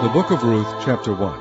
The book of Ruth, chapter 1.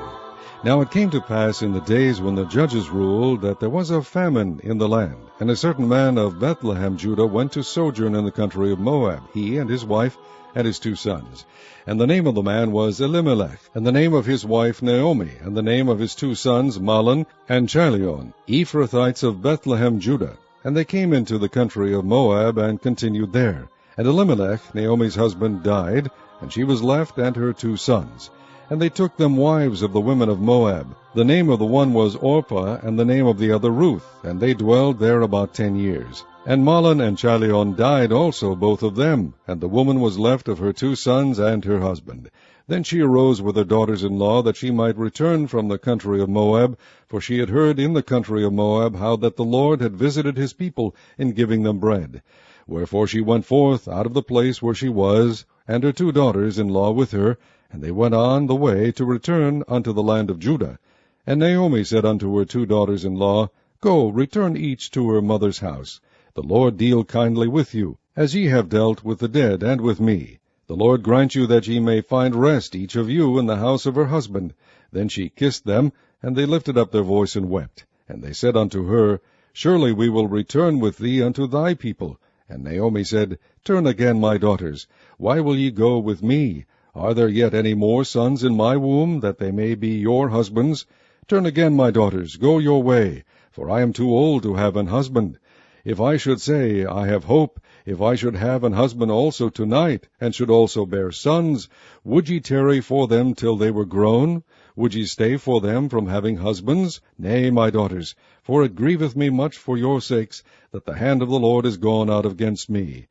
Now it came to pass in the days when the judges ruled that there was a famine in the land, and a certain man of Bethlehem, Judah, went to sojourn in the country of Moab, he and his wife and his 2 sons. And the name of the man was Elimelech, and the name of his wife Naomi, and the name of his 2 sons Mahlon and Chilion, Ephrathites of Bethlehem, Judah. And they came into the country of Moab and continued there. And Elimelech, Naomi's husband, died, and she was left and her 2 sons. And they took them wives of the women of Moab. The name of the one was Orpah, and the name of the other Ruth, and they dwelled there about 10 years. And Mahlon and Chilion died also, both of them, and the woman was left of her 2 sons and her husband. Then she arose with her daughters-in-law, that she might return from the country of Moab, for she had heard in the country of Moab how that the Lord had visited his people in giving them bread. Wherefore she went forth out of the place where she was, and her 2 daughters-in-law with her, and they went on the way to return unto the land of Judah. And Naomi said unto her 2 daughters-in-law, Go, return each to her mother's house. The Lord deal kindly with you, as ye have dealt with the dead and with me. The Lord grant you that ye may find rest, each of you, in the house of her husband. Then she kissed them, and they lifted up their voice and wept. And they said unto her, Surely we will return with thee unto thy people. And Naomi said, Turn again, my daughters. Why will ye go with me? Are there yet any more sons in my womb, that they may be your husbands? Turn again, my daughters, go your way, for I am too old to have an husband. If I should say, I have hope, if I should have an husband also tonight, and should also bear sons, would ye tarry for them till they were grown? Would ye stay for them from having husbands? Nay, my daughters, for it grieveth me much for your sakes, that the hand of the Lord is gone out against me.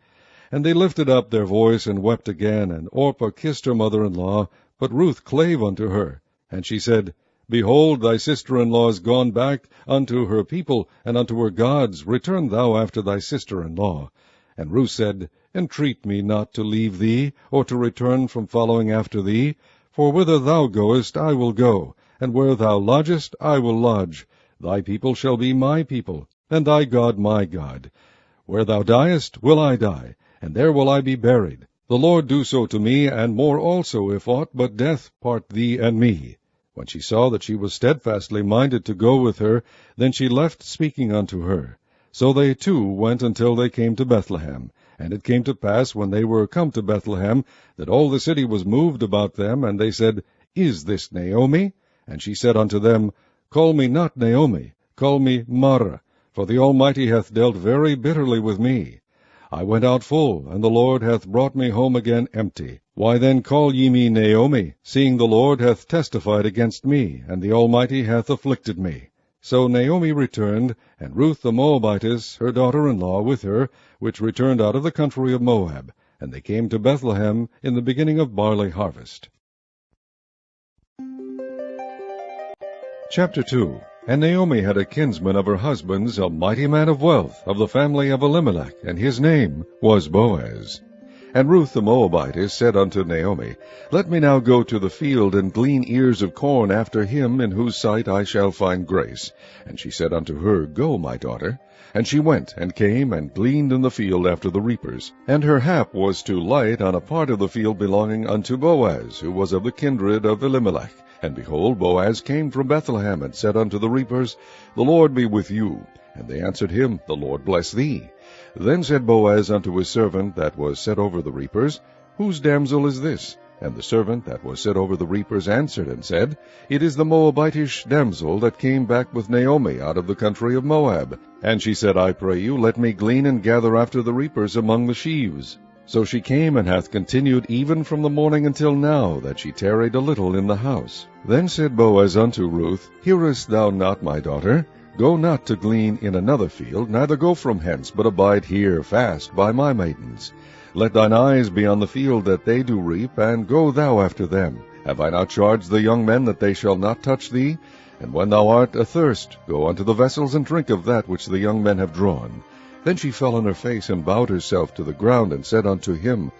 And they lifted up their voice and wept again, and Orpah kissed her mother-in-law, but Ruth clave unto her. And she said, Behold, thy sister-in-law is gone back unto her people, and unto her gods. Return thou after thy sister-in-law. And Ruth said, Entreat me not to leave thee, or to return from following after thee. For whither thou goest I will go, and where thou lodgest I will lodge. Thy people shall be my people, and thy God my God. Where thou diest will I die, and there will I be buried. The Lord do so to me, and more also, if aught but death part thee and me. When she saw that she was steadfastly minded to go with her, then she left speaking unto her. So they 2 went until they came to Bethlehem. And it came to pass, when they were come to Bethlehem, that all the city was moved about them, and they said, Is this Naomi? And she said unto them, Call me not Naomi, call me Mara, for the Almighty hath dealt very bitterly with me. I went out full, and the Lord hath brought me home again empty. Why then call ye me Naomi, seeing the Lord hath testified against me, and the Almighty hath afflicted me? So Naomi returned, and Ruth the Moabitess, her daughter-in-law, with her, which returned out of the country of Moab. And they came to Bethlehem in the beginning of barley harvest. Chapter 2. And Naomi had a kinsman of her husband's, a mighty man of wealth, of the family of Elimelech, and his name was Boaz. And Ruth the Moabitess said unto Naomi, Let me now go to the field, and glean ears of corn after him, in whose sight I shall find grace. And she said unto her, Go, my daughter. And she went, and came, and gleaned in the field after the reapers. And her hap was to light on a part of the field belonging unto Boaz, who was of the kindred of Elimelech. And behold, Boaz came from Bethlehem, and said unto the reapers, The Lord be with you. And they answered him, The Lord bless thee. Then said Boaz unto his servant that was set over the reapers, Whose damsel is this? And the servant that was set over the reapers answered and said, It is the Moabitish damsel that came back with Naomi out of the country of Moab. And she said, I pray you, let me glean and gather after the reapers among the sheaves. So she came, and hath continued even from the morning until now, that she tarried a little in the house. Then said Boaz unto Ruth, Hearest thou not, my daughter? Go not to glean in another field, neither go from hence, but abide here fast by my maidens. Let thine eyes be on the field that they do reap, and go thou after them. Have I not charged the young men that they shall not touch thee? And when thou art athirst, go unto the vessels, and drink of that which the young men have drawn. Then she fell on her face, and bowed herself to the ground, and said unto him,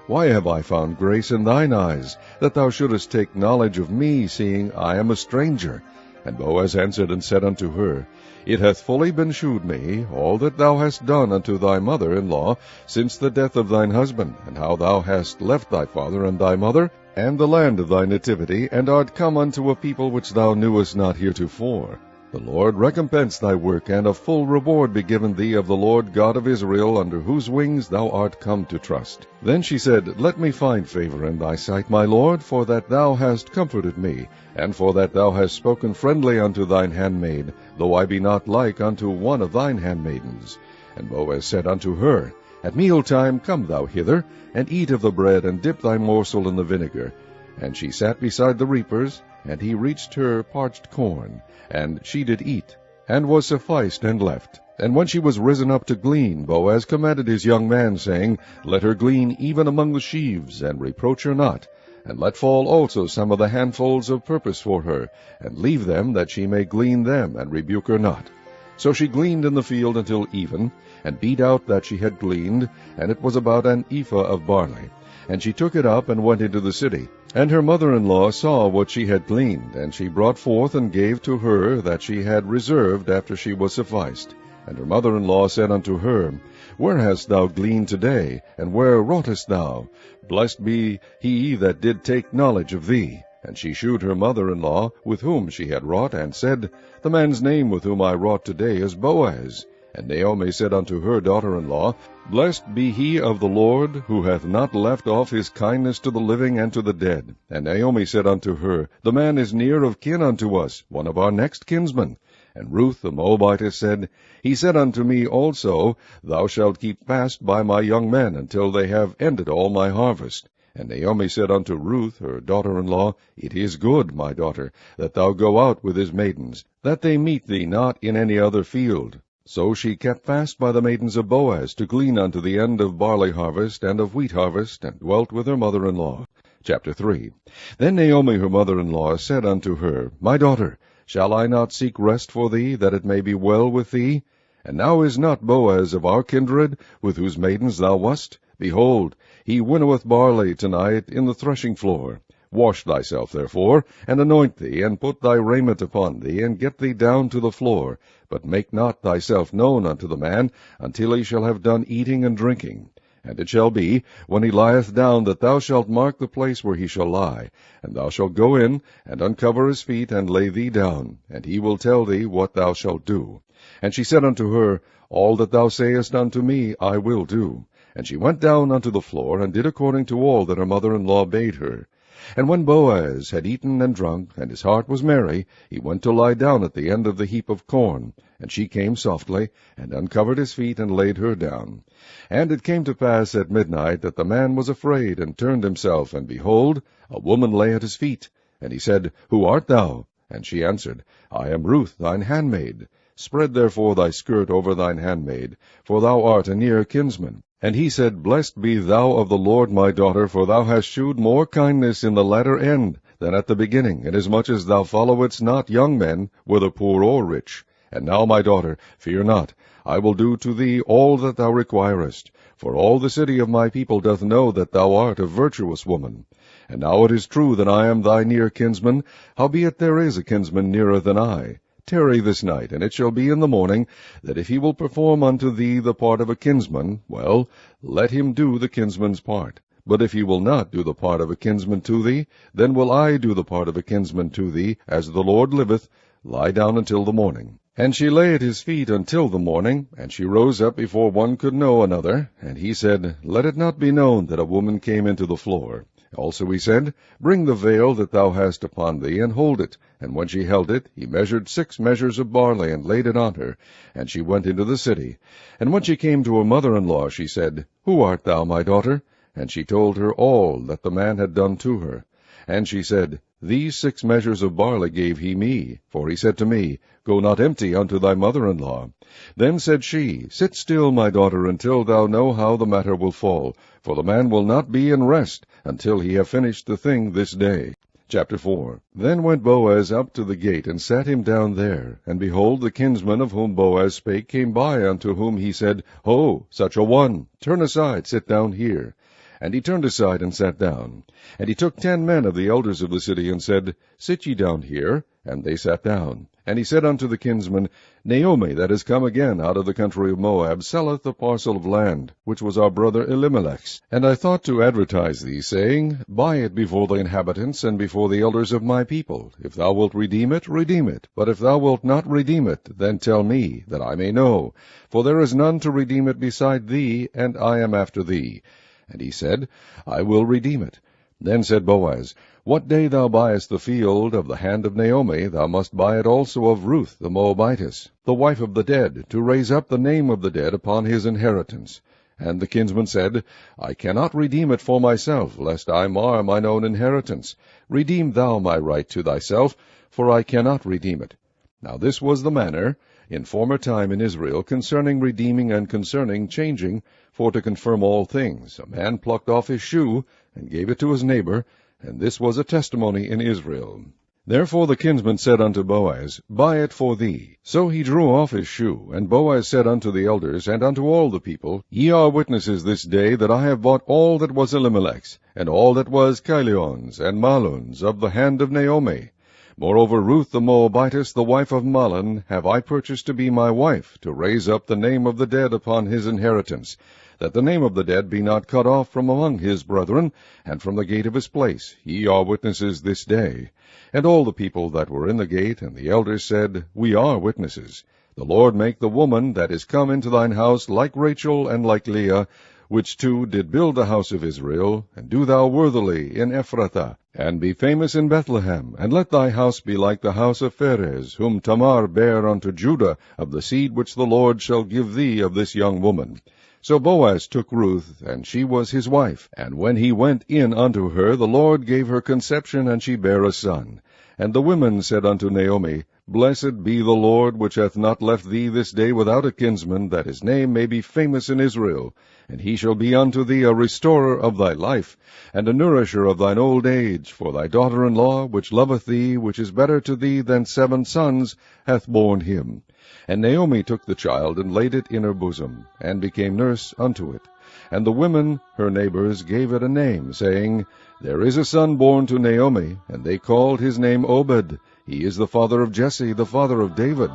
Why have I found grace in thine eyes, that thou shouldest take knowledge of me, seeing I am a stranger? And Boaz answered and said unto her, It hath fully been shewed me, all that thou hast done unto thy mother-in-law, since the death of thine husband, and how thou hast left thy father and thy mother, and the land of thy nativity, and art come unto a people which thou knewest not heretofore. The Lord recompense thy work, and a full reward be given thee of the Lord God of Israel, under whose wings thou art come to trust. Then she said, Let me find favor in thy sight, my Lord, for that thou hast comforted me, and for that thou hast spoken friendly unto thine handmaid, though I be not like unto one of thine handmaidens. And Boaz said unto her, At mealtime come thou hither, and eat of the bread, and dip thy morsel in the vinegar. And she sat beside the reapers, and he reached her parched corn, and she did eat, and was sufficed, and left. And when she was risen up to glean, Boaz commanded his young man, saying, Let her glean even among the sheaves, and reproach her not, and let fall also some of the handfuls of purpose for her, and leave them, that she may glean them, and rebuke her not. So she gleaned in the field until even, and beat out that she had gleaned, and it was about an ephah of barley. And she took it up, and went into the city. And her mother-in-law saw what she had gleaned, and she brought forth and gave to her that she had reserved after she was sufficed. And her mother-in-law said unto her, Where hast thou gleaned today, and where wroughtest thou? Blessed be he that did take knowledge of thee. And she shewed her mother-in-law with whom she had wrought, and said, The man's name with whom I wrought today is Boaz. And Naomi said unto her daughter-in-law, Blessed be he of the Lord, who hath not left off his kindness to the living and to the dead. And Naomi said unto her, The man is near of kin unto us, one of our next kinsmen. And Ruth the Moabitess said, He said unto me also, Thou shalt keep fast by my young men until they have ended all my harvest. And Naomi said unto Ruth her daughter-in-law, It is good, my daughter, that thou go out with his maidens, that they meet thee not in any other field. So she kept fast by the maidens of Boaz, to glean unto the end of barley harvest and of wheat harvest, and dwelt with her mother-in-law. Chapter 3. Then Naomi her mother-in-law said unto her, My daughter, shall I not seek rest for thee, that it may be well with thee? And now is not Boaz of our kindred, with whose maidens thou wast? Behold, he winnoweth barley tonight in the threshing floor. Wash thyself, therefore, and anoint thee, and put thy raiment upon thee, and get thee down to the floor. But make not thyself known unto the man, until he shall have done eating and drinking. And it shall be, when he lieth down, that thou shalt mark the place where he shall lie. And thou shalt go in, and uncover his feet, and lay thee down, and he will tell thee what thou shalt do. And she said unto her, All that thou sayest unto me I will do. And she went down unto the floor, and did according to all that her mother-in-law bade her. And when Boaz had eaten and drunk, and his heart was merry, he went to lie down at the end of the heap of corn. And she came softly, and uncovered his feet, and laid her down. And it came to pass at midnight, that the man was afraid, and turned himself, and behold, a woman lay at his feet. And he said, Who art thou? And she answered, I am Ruth thine handmaid. Spread therefore thy skirt over thine handmaid, for thou art a near kinsman. And he said, Blessed be thou of the Lord, my daughter, for thou hast shewed more kindness in the latter end than at the beginning, inasmuch as thou followedst not young men, whether poor or rich. And now, my daughter, fear not, I will do to thee all that thou requirest. For all the city of my people doth know that thou art a virtuous woman. And now it is true that I am thy near kinsman, howbeit there is a kinsman nearer than I. Tarry this night, and it shall be in the morning, that if he will perform unto thee the part of a kinsman, well, let him do the kinsman's part. But if he will not do the part of a kinsman to thee, then will I do the part of a kinsman to thee, as the Lord liveth. Lie down until the morning. And she lay at his feet until the morning, and she rose up before one could know another. And he said, Let it not be known that a woman came into the floor. Also he said, Bring the veil that thou hast upon thee, and hold it. And when she held it, he measured 6 measures of barley, and laid it on her. And she went into the city. And when she came to her mother-in-law, she said, Who art thou, my daughter? And she told her all that the man had done to her. And she said, These 6 measures of barley gave he me. For he said to me, Go not empty unto thy mother-in-law. Then said she, Sit still, my daughter, until thou know how the matter will fall. For the man will not be in rest, until he have finished the thing this day. Chapter 4. Then went Boaz up to the gate, and sat him down there. And behold, the kinsman of whom Boaz spake came by, unto whom he said, Ho, such a one! Turn aside, sit down here. And he turned aside and sat down. And he took 10 men of the elders of the city, and said, Sit ye down here. And they sat down. And he said unto the kinsman, Naomi, that is come again out of the country of Moab, selleth a parcel of land, which was our brother Elimelech's. And I thought to advertise thee, saying, Buy it before the inhabitants, and before the elders of my people. If thou wilt redeem it, redeem it. But if thou wilt not redeem it, then tell me, that I may know. For there is none to redeem it beside thee, and I am after thee. And he said, I will redeem it. Then said Boaz, What day thou buyest the field of the hand of Naomi, thou must buy it also of Ruth the Moabitess, the wife of the dead, to raise up the name of the dead upon his inheritance. And the kinsman said, I cannot redeem it for myself, lest I mar mine own inheritance. Redeem thou my right to thyself, for I cannot redeem it. Now this was the manner in former time in Israel concerning redeeming and concerning changing, for to confirm all things. A man plucked off his shoe, and gave it to his neighbor, and this was a testimony in Israel. Therefore the kinsman said unto Boaz, Buy it for thee. So he drew off his shoe, and Boaz said unto the elders, and unto all the people, Ye are witnesses this day that I have bought all that was Elimelech's, and all that was Chilion's and Mahlon's, of the hand of Naomi. Moreover, Ruth the Moabitess, the wife of Mahlon, have I purchased to be my wife, to raise up the name of the dead upon his inheritance, that the name of the dead be not cut off from among his brethren, and from the gate of his place. Ye are witnesses this day. And all the people that were in the gate, and the elders said, We are witnesses. The Lord make the woman that is come into thine house like Rachel and like Leah, which two did build the house of Israel, and do thou worthily in Ephrathah, and be famous in Bethlehem, and let thy house be like the house of Pharez, whom Tamar bare unto Judah, of the seed which the Lord shall give thee of this young woman. So Boaz took Ruth, and she was his wife. And when he went in unto her, the Lord gave her conception, and she bare a son. And the women said unto Naomi, Blessed be the Lord, which hath not left thee this day without a kinsman, that his name may be famous in Israel. And he shall be unto thee a restorer of thy life, and a nourisher of thine old age. For thy daughter-in-law, which loveth thee, which is better to thee than 7 sons, hath borne him. And Naomi took the child, and laid it in her bosom, and became nurse unto it. And the women, her neighbors, gave it a name, saying, There is a son born to Naomi, and they called his name Obed. He is the father of Jesse, the father of David.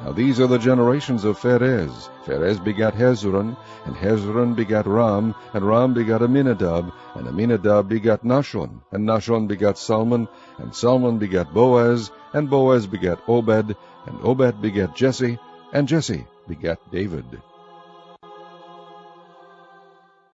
Now these are the generations of Pharez. Pharez begat Hezron, and Hezron begat Ram, and Ram begat Aminadab, and Aminadab begat Nahshon, and Nahshon begat Salmon, and Salmon begat Boaz, and Boaz begat Obed, and Obed begat Jesse, and Jesse begat David.